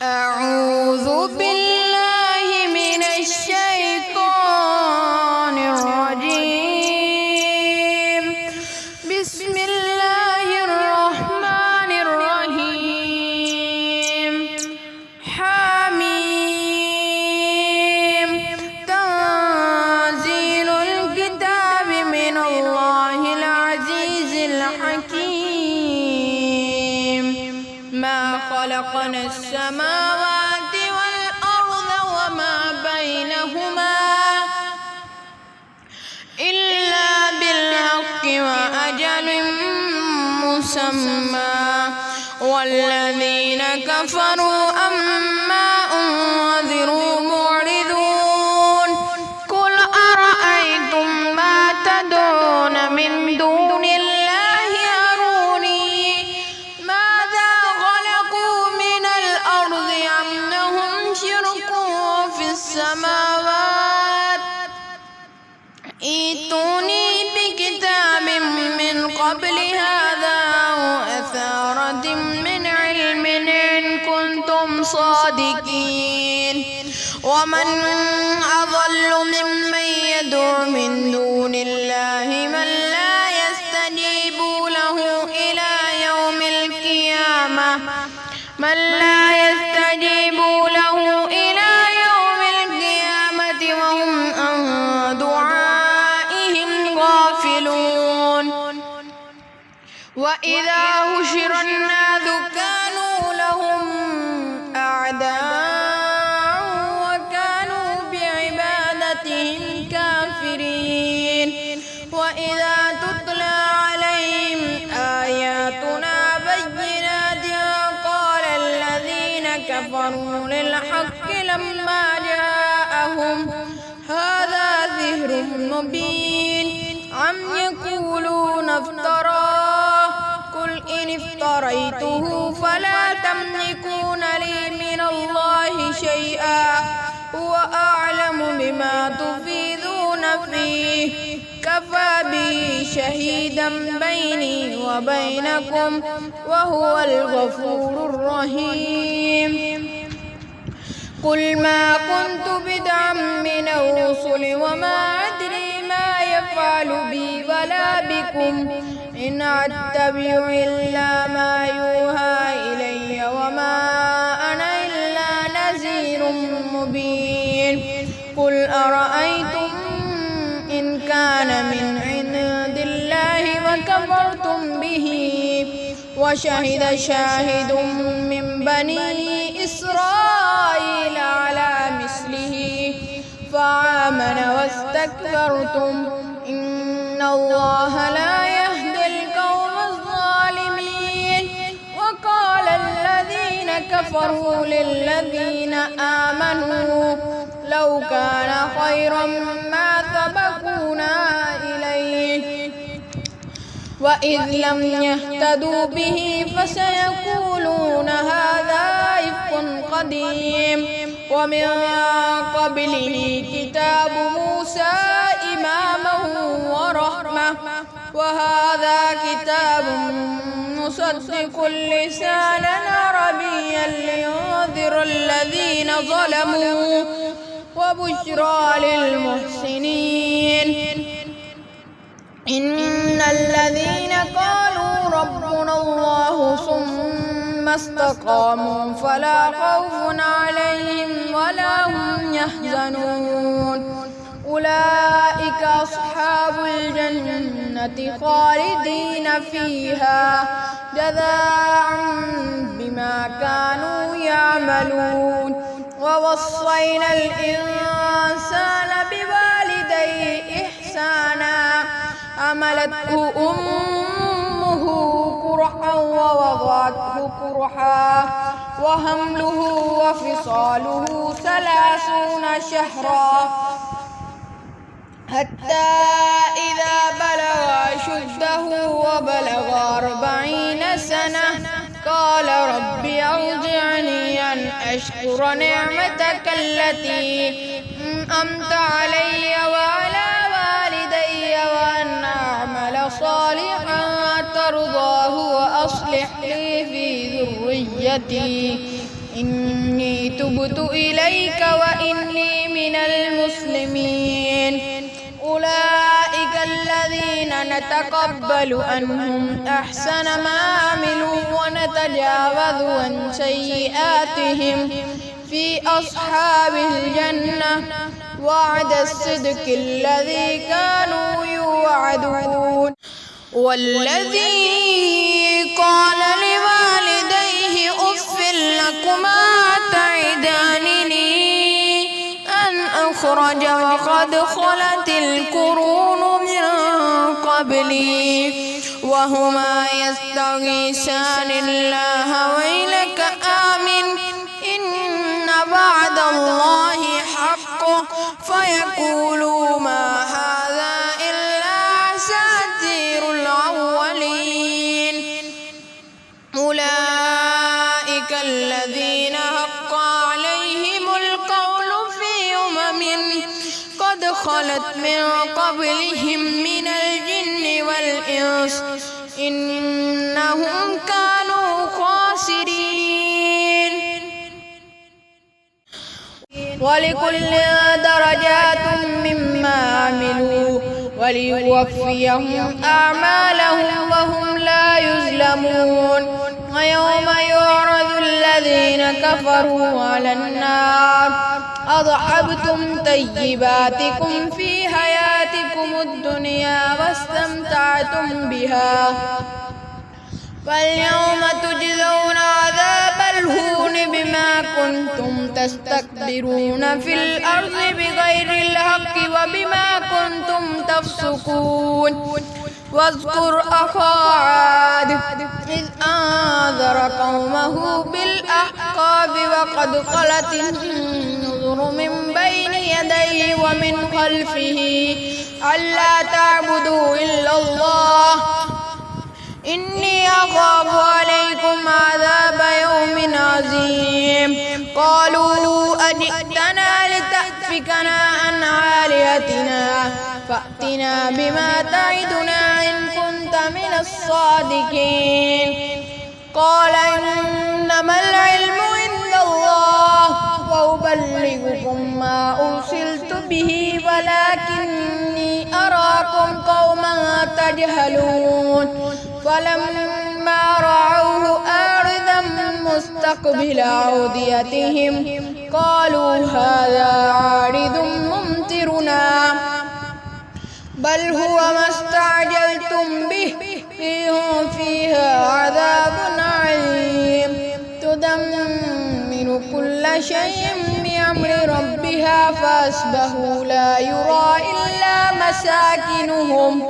أعوذ بالله من الشيطان الرجيم. بسم الله الرحمن الرحيم. حميم. تنزيل الكتاب من الله العزيز الحكيم. ما خلقنا السماوات والأرض وما بينهما إلا بالحق وأجل مسمى والذين كفروا عما أنذروا معرضون. قل أرأيتم ما تدعون من دون الله أروني ماذا خلقوا من الأرض أم لهم شرك في السماوات ائتوني بكتاب من قبل هذا أو أثارة من علم إن كنتم صادقين. ومن أضل ممن يدعو من دون الله من لا يستجيب له إلى يوم القيامة وهم عن دعائهم غافلون. وإذا حشر الناس كانوا لهم أعداء وكانوا بعبادتهم كافرين. وإذا تتلى عليهم آياتنا بينات قال الذين كفروا للحق لما جاءهم هذا سحر مبين أم يقولون افتراه قل إن افتريته فلا تملكون لي من الله شيئا هو أعلم بما تفيضون فيه كفى به شهيدا بيني وبينكم وهو الغفور الرحيم. قل ما كنت بدعا من الرسل وما أدري ما يفعل بي ولا بكم إن أتبع إلا ما يوحى إلي وما أنا إلا نذير مبين. قل أرأيتم إن كان من عند الله وكفرتم به وشهد شاهد من بني إسرائيل على مثله فآمن واستكبرتم إن الله لا يهدي القوم الظالمين. وقال الذين كفروا للذين آمنوا لو كان خيرا ما سبقونا إليه وإذ لم يهتدوا به فسيقولون هذا إفك قديم. ومن قبله كتاب موسى إماما ورحمة وهذا كتاب مصدق لسانا عربيا لينذر الذين ظلموا وبشرى للمحسنين. إن الذين قالوا ربنا الله ثم استقاموا فلا خوف عليهم ولا هم يحزنون. أولئك أصحاب الجنة خالدين فيها جزاء بما كانوا يعملون. ووصينا الإنسان بوالديه إحسانا حملته أمه كرها ووضعته كرها وحمله وفصاله 30 شهرا حتى إذا بلغ أشده وبلغ 40 سنة قال رب أرجعني أن أشكر نعمتك التي أنعمت علي وعلى والدي وأن أعمل صالحا ترضاه وأصلح لي في ذريتي إني تبت إليك وإني من المسلمين أولئك الذين نتقبل عنهم أحسن ما عملوا ونتجاوز عن سيئاتهم في أصحاب الجنة وعد الصدق الذي كانوا يوعدون والذي قال لوالديه أف لكما تعدانني أن أخرج وقد خلت القرون من قبلي وهما يستغيثان الله ويلك آمن إن وعد الله حق فيقولوا ما هذا إلا أساطير الأولين أولئك الذين حق عليهم القول في قد خلت من قبلهم من الجن والإنس إنهم كانوا خاسرين ولكل درجات مما عملوا وليوفيهم أعمالهم وهم لا يظلمون ويوم يعرض الذين كفروا على النار أضحبتم طيباتكم في حياتكم الدنيا واستمتعتم بها فاليوم تجزون عذاب الهون بما كنتم تستكبرون في الأرض بغير الحق وبما كنتم تفسقون واذكر أخا عاد إذ أنذر قومه بالأحقاف وقد خلت النذر من بين يديه ومن خلفه ألا تعبدوا إلا الله إني أخاف عليكم عذاب يوم عظيم قالوا أجئتنا لتأفكنا عن آلهتنا فأتنا بما تعدنا إن كنت من الصادقين قال إنما العلم عند الله وأبلغكم ما أرسلت به ولكني أراكم قوما تجهلون فلما رأوه عارضا مستقبل أوديتهم قالوا هذا عارض ممطرنا بل هو ما استعجلتم به ريح فيها عذاب عليم تدمر كل شيء بأمر ربها فأصبحوا لا يرى إلا مساكنهم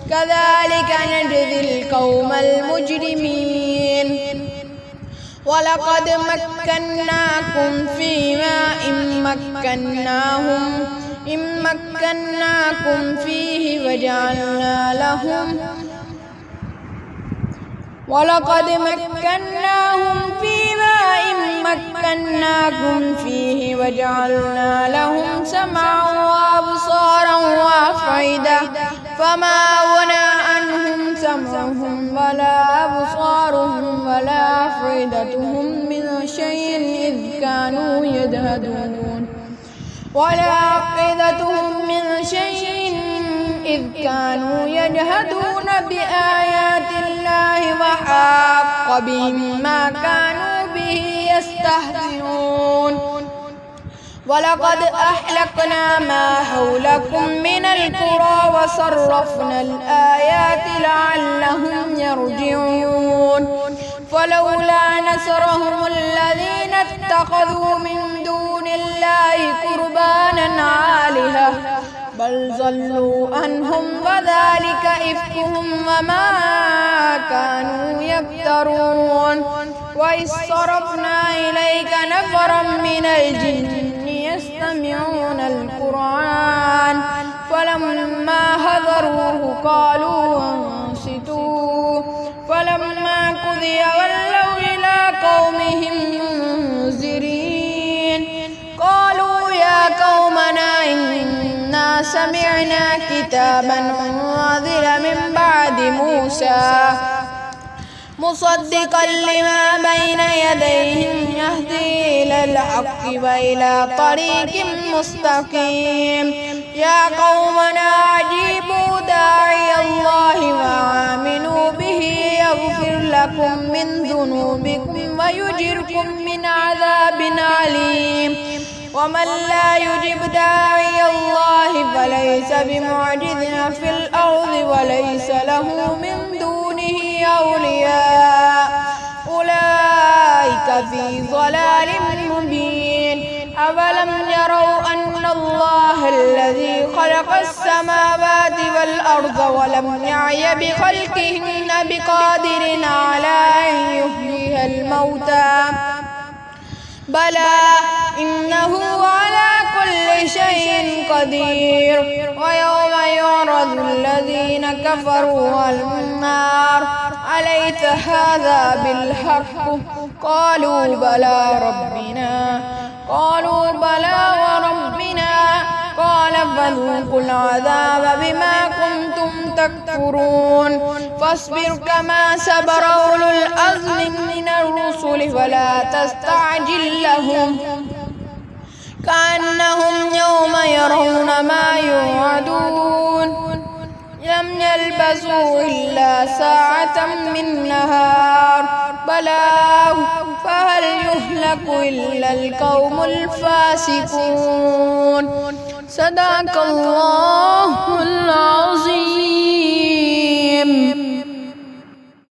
كذلك نجزي القوم المجرمين ولقد مكناكم فيما إن مكناكم فيه وجعلنا لهم ولقد مكناهم فيما إن مكناكم فيه وجعلنا لهم سمعا وأبصارا وأفئدة فما أغنى عنهم سمعهم ولا أبصارهم ولا أفئدتهم من شيء إذ كانوا يجهدون بآيات الله وحاق بهم ما كانوا به يستهزئون ولقد أهلكنا ما حولكم من القرى وصرفنا الآيات لعلهم يرجعون فلولا نصرهم الذين اتخذوا من دون الله قربانا آلهة بل ضلوا عنهم وذلك إفكهم وما كانوا يفترون وإذ صرفنا إليك نفرا من الجن يستمعون القرآن فلما حضروه قالوا أنصتوا فلما قضي ولوا إلى قومهم منذرين قالوا يا قومنا إنا سمعنا كتابا أنزل من بعد موسى مصدقا لما بين يديه يهدي إلى الحق وإلى طريق مستقيم. يا قومنا أجيبوا داعي الله وآمنوا به يغفر لكم من ذنوبكم ويجركم من عذاب أليم. ومن لا يجب داعي الله فليس بمعجز في الأرض وليس له من دونه أولياء أولئك في ضلال مبين. أولم يروا أن الله الذي خلق السماوات والأرض ولم يعي بخلقهن بقادر على أن يحيي الموتى بلى إنه على كل شيء قدير. ويوم يعرض الذين كفروا على النار أليس هذا بالحق قالوا بلى وربنا قال فذوقوا العذاب بما كنتم تكفرون. فاصبر كما صبر أولو العزم من الرسل ولا تستعجل لهم كأنهم يوم يرون ما يوعدون لم يلبثوا إلا ساعة من نهار بلاغ فهل يهلك إلا القوم الفاسقون. صدق الله العظيم.